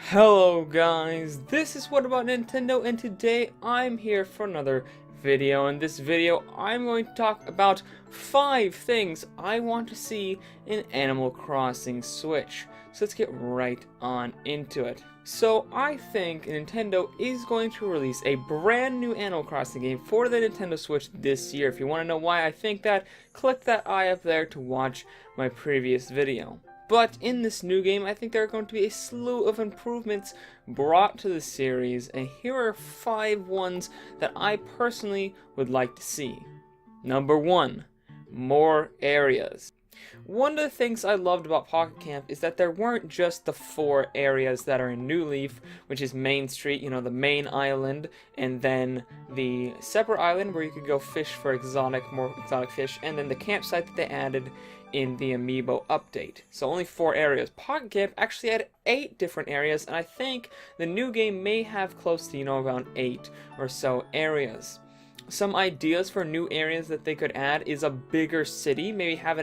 Hello guys, this is What About Nintendo, and today I'm here for another video. In this video, I'm going to talk about 5 things I want to see in Animal Crossing Switch. So let's get right on into it. So I think Nintendo is going to release a brand new Animal Crossing game for the Nintendo Switch this year. If you want to know why I think that, click that eye up there to watch my previous video. But in this new game, I think there are going to be a slew of improvements brought to the series, and here are 5 ones that I personally would like to see. Number 1, more areas. One of the things I loved about Pocket Camp is that there weren't just the 4 areas that are in New Leaf, which is Main Street, you know, the main island, and then the separate island where you could go fish for more exotic fish, and then the campsite that they added in the Amiibo update. So only 4 areas. Pocket Camp actually had 8 different areas, and I think the new game may have close to, around 8 or so areas. Some ideas for new areas that they could add is a bigger city, maybe have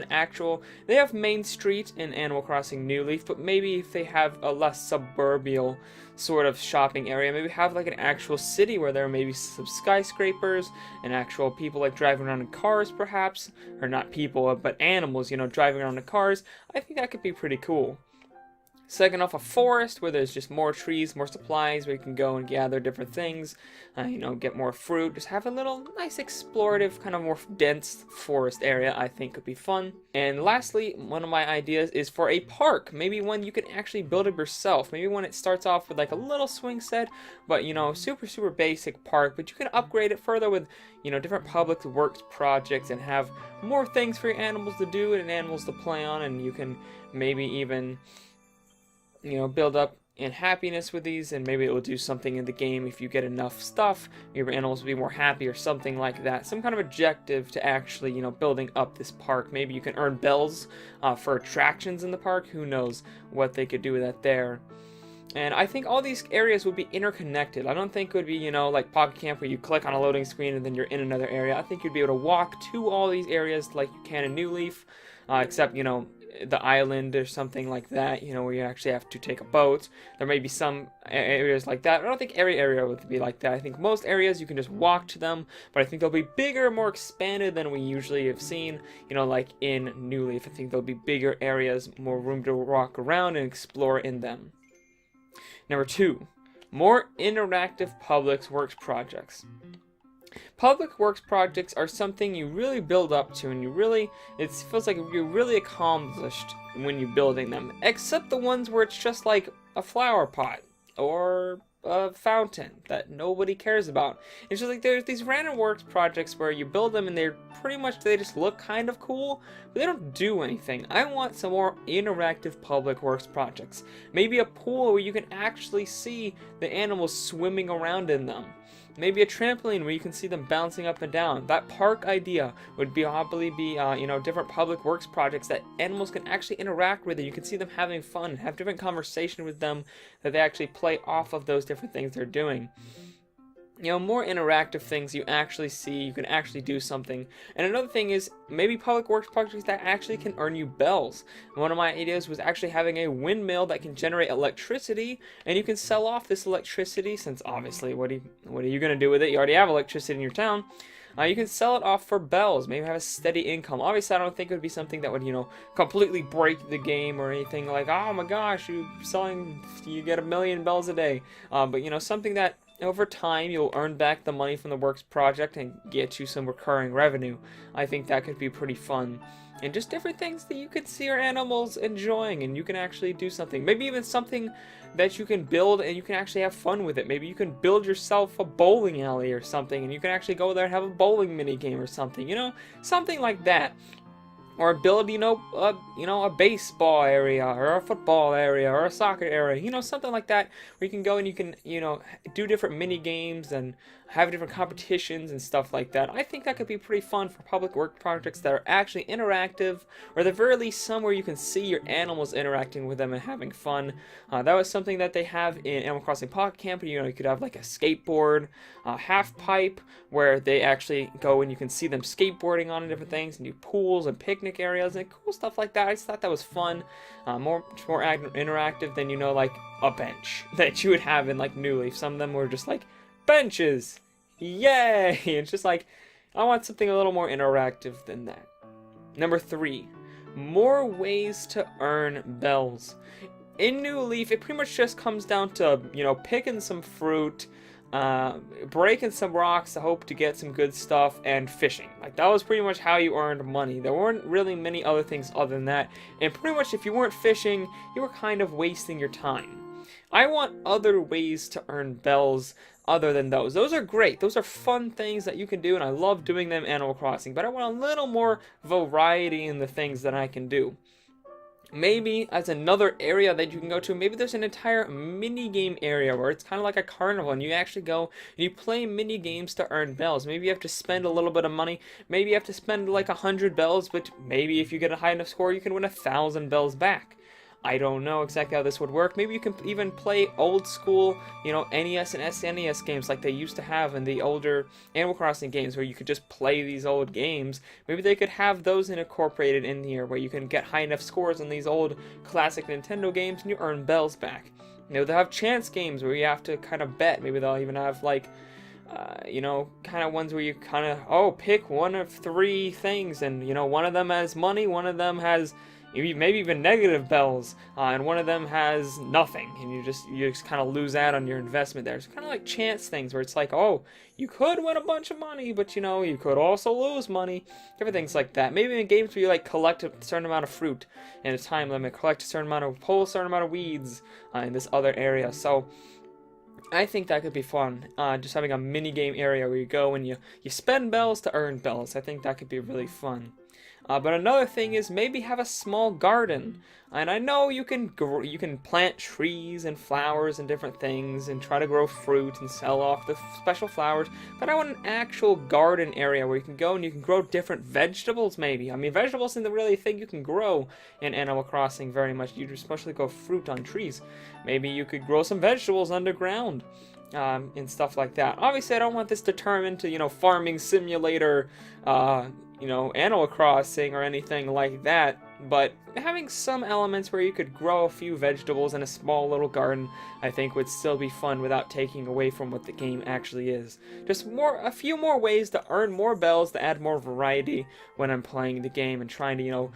they have Main Street in Animal Crossing New Leaf, but maybe if they have a less suburban sort of shopping area, maybe have like an actual city where there are maybe some skyscrapers and actual people like driving around in cars perhaps, or not people, but animals, driving around in cars. I think that could be pretty cool. Second off, a forest where there's just more trees, more supplies, where you can go and gather different things, get more fruit. Just have a little nice explorative, kind of more dense forest area, I think could be fun. And lastly, one of my ideas is for a park. Maybe one you can actually build it yourself. Maybe when it starts off with like a little swing set, but super basic park, but you can upgrade it further with, different public works projects and have more things for your animals to do and animals to play on, and you can maybe even build up in happiness with these, and maybe it will do something in the game if you get enough stuff. Your animals will be more happy or something like that. Some kind of objective to actually, building up this park. Maybe you can earn bells for attractions in the park. Who knows what they could do with that there. And I think all these areas would be interconnected. I don't think it would be, like Pocket Camp where you click on a loading screen and then you're in another area. I think you'd be able to walk to all these areas like you can in New Leaf, except, the island or something like that, where you actually have to take a boat. There may be some areas like that. I don't think every area would be like that. I think most areas you can just walk to them, but I think they'll be bigger, more expanded than we usually have seen, like in New Leaf. I think there'll be bigger areas, more room to walk around and explore in them. Number 2, more interactive public works projects. Public works projects are something you really build up to, and it feels like you're really accomplished when you're building them, except the ones where it's just like a flower pot or a fountain that nobody cares about. It's just like there's these random works projects where you build them and they just look kind of cool, but they don't do anything. I want some more interactive public works projects. Maybe a pool where you can actually see the animals swimming around in them. Maybe a trampoline where you can see them bouncing up and down. That park idea would probably be, different public works projects that animals can actually interact with, and you can see them having fun, have different conversation with them, that they actually play off of those different things they're doing. More interactive things you actually see, you can actually do something. And another thing is maybe public works projects that actually can earn you bells. One of my ideas was actually having a windmill that can generate electricity, and you can sell off this electricity, since obviously what are you going to do with it? You already have electricity in your town. You can sell it off for bells, maybe have a steady income. Obviously, I don't think it would be something that would, completely break the game or anything like, oh my gosh, you get 1 million bells a day. But, something that over time you'll earn back the money from the works project and get you some recurring revenue. I think that could be pretty fun. And just different things that you could see your animals enjoying, and you can actually do something. Maybe even something that you can build and you can actually have fun with it. Maybe you can build yourself a bowling alley or something, and you can actually go there and have a bowling mini game or something, something like that. Or build, a baseball area, or a football area, or a soccer area, something like that, where you can go and you can, do different mini games and have different competitions and stuff like that. I think that could be pretty fun for public work projects that are actually interactive, or at the very least somewhere you can see your animals interacting with them and having fun. That was something that they have in Animal Crossing Pocket Camp. You could have like a skateboard, half pipe, where they actually go and you can see them skateboarding on different things and do pools and picnics picnic areas and cool stuff like that. I just thought that was fun, much more interactive than, you know, like a bench that you would have in like New Leaf. Some of them were just like benches, yay! It's just like, I want something a little more interactive than that. Number 3, more ways to earn bells. In New Leaf, it pretty much just comes down to, you know, picking some fruit, breaking some rocks to hope to get some good stuff, and fishing. Like, that was pretty much how you earned money. There weren't really many other things other than that, and pretty much if you weren't fishing, you were kind of wasting your time. I want other ways to earn bells other than those. Those are great. Those are fun things that you can do, and I love doing them in Animal Crossing, but I want a little more variety in the things that I can do. Maybe as another area that you can go to, maybe there's an entire mini game area where it's kind of like a carnival and you actually go and you play mini games to earn bells. Maybe you have to spend a little bit of money. Maybe you have to spend like 100 bells, but maybe if you get a high enough score, you can win 1,000 bells back. I don't know exactly how this would work. Maybe you can even play old school, you know, NES and SNES games like they used to have in the older Animal Crossing games where you could just play these old games. Maybe they could have those incorporated in here where you can get high enough scores on these old classic Nintendo games and you earn bells back. You know, they'll have chance games where you have to kind of bet. Maybe they'll even have like, you know, kind of ones where you kind of, pick one of 3 things and, you know, one of them has money, one of them has maybe even negative bells, and one of them has nothing, and you just kind of lose out on your investment there. It's kind of like chance things where it's like, oh, you could win a bunch of money, but you know, you could also lose money. Everything's like that. Maybe in games where you like collect a certain amount of fruit in a time limit, collect a certain amount of, pull a certain amount of weeds in this other area. So I think that could be fun, just having a mini game area where you go and you spend bells to earn bells. I think that could be really fun. But another thing is maybe have a small garden. And I know you can plant trees and flowers and different things and try to grow fruit and sell off the special flowers, but I want an actual garden area where you can go and you can grow different vegetables maybe. I mean, vegetables isn't really a thing you can grow in Animal Crossing very much. You just mostly grow fruit on trees. Maybe you could grow some vegetables underground. And stuff like that. Obviously, I don't want this to turn into, you know, farming simulator, you know, Animal Crossing or anything like that, but having some elements where you could grow a few vegetables in a small little garden, I think would still be fun without taking away from what the game actually is. Just a few more ways to earn more bells, to add more variety when I'm playing the game and trying to, you know,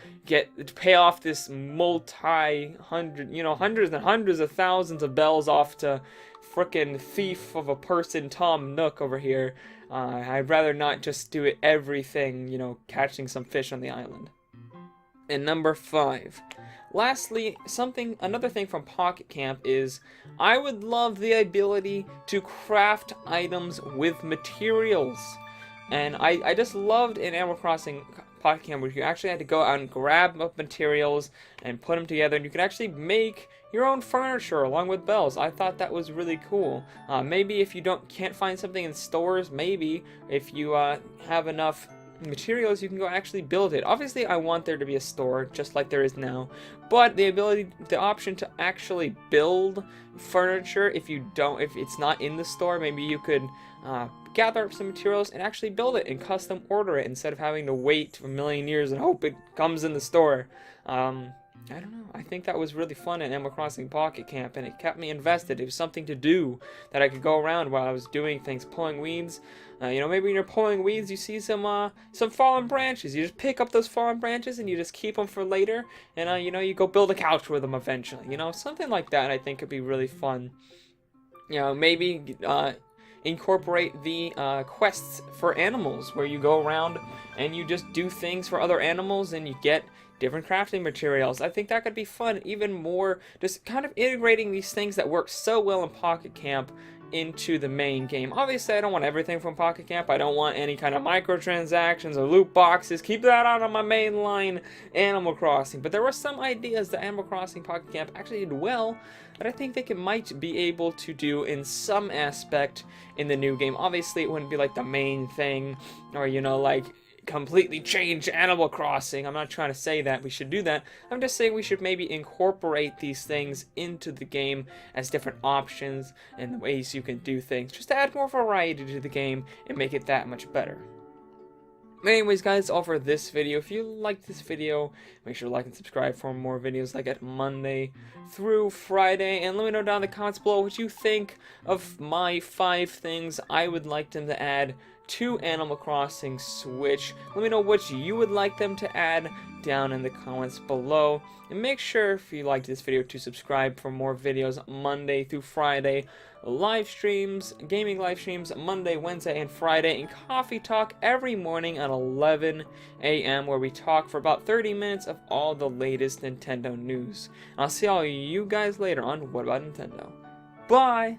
pay off this hundreds and hundreds of thousands of bells off to frickin' thief of a person, Tom Nook over here. I'd rather not just do everything, you know, catching some fish on the island. And number 5. Lastly, another thing from Pocket Camp is I would love the ability to craft items with materials. And I just loved in Animal Crossing Pocket Camp where you actually had to go out and grab up materials and put them together, and you could actually make your own furniture along with bells. I thought that was really cool. Maybe if you can't find something in stores, maybe if you have enough materials, you can go actually build it. Obviously, I want there to be a store just like there is now, but the option to actually build furniture, if it's not in the store, maybe you could gather up some materials and actually build it and custom order it instead of having to wait a million years and hope it comes in the store. I don't know. I think that was really fun in Animal Crossing Pocket Camp, and it kept me invested. It was something to do that I could go around while I was doing things, pulling weeds. You know, maybe when you're pulling weeds, you see some fallen branches. You just pick up those fallen branches and you just keep them for later, and you know, you go build a couch with them eventually. You know, something like that. I think could be really fun. You know, maybe incorporate the quests for animals, where you go around and you just do things for other animals and you get different crafting materials. I think that could be fun, even more, just kind of integrating these things that work so well in Pocket Camp into the main game. Obviously, I don't want everything from Pocket Camp. I don't want any kind of microtransactions or loot boxes. Keep that out of my mainline Animal Crossing. But there were some ideas that Animal Crossing Pocket Camp actually did well that I think they might be able to do in some aspect in the new game. Obviously, it wouldn't be like the main thing, or, you know, like completely change Animal Crossing. I'm not trying to say that we should do that. I'm just saying we should maybe incorporate these things into the game as different options and ways you can do things, just to add more variety to the game and make it that much better. Anyways, guys, all for this video. If you liked this video, make sure to like and subscribe for more videos like at Monday through Friday. And let me know down in the comments below what you think of my 5 things I would like them to add to Animal Crossing Switch. Let me know what you would like them to add down in the comments below. And make sure, if you liked this video, to subscribe for more videos Monday through Friday. Live streams, gaming live streams, Monday, Wednesday, and Friday, and Coffee Talk every morning at 11 a.m. where we talk for about 30 minutes of all the latest Nintendo news. I'll see all you guys later on What About Nintendo. Bye!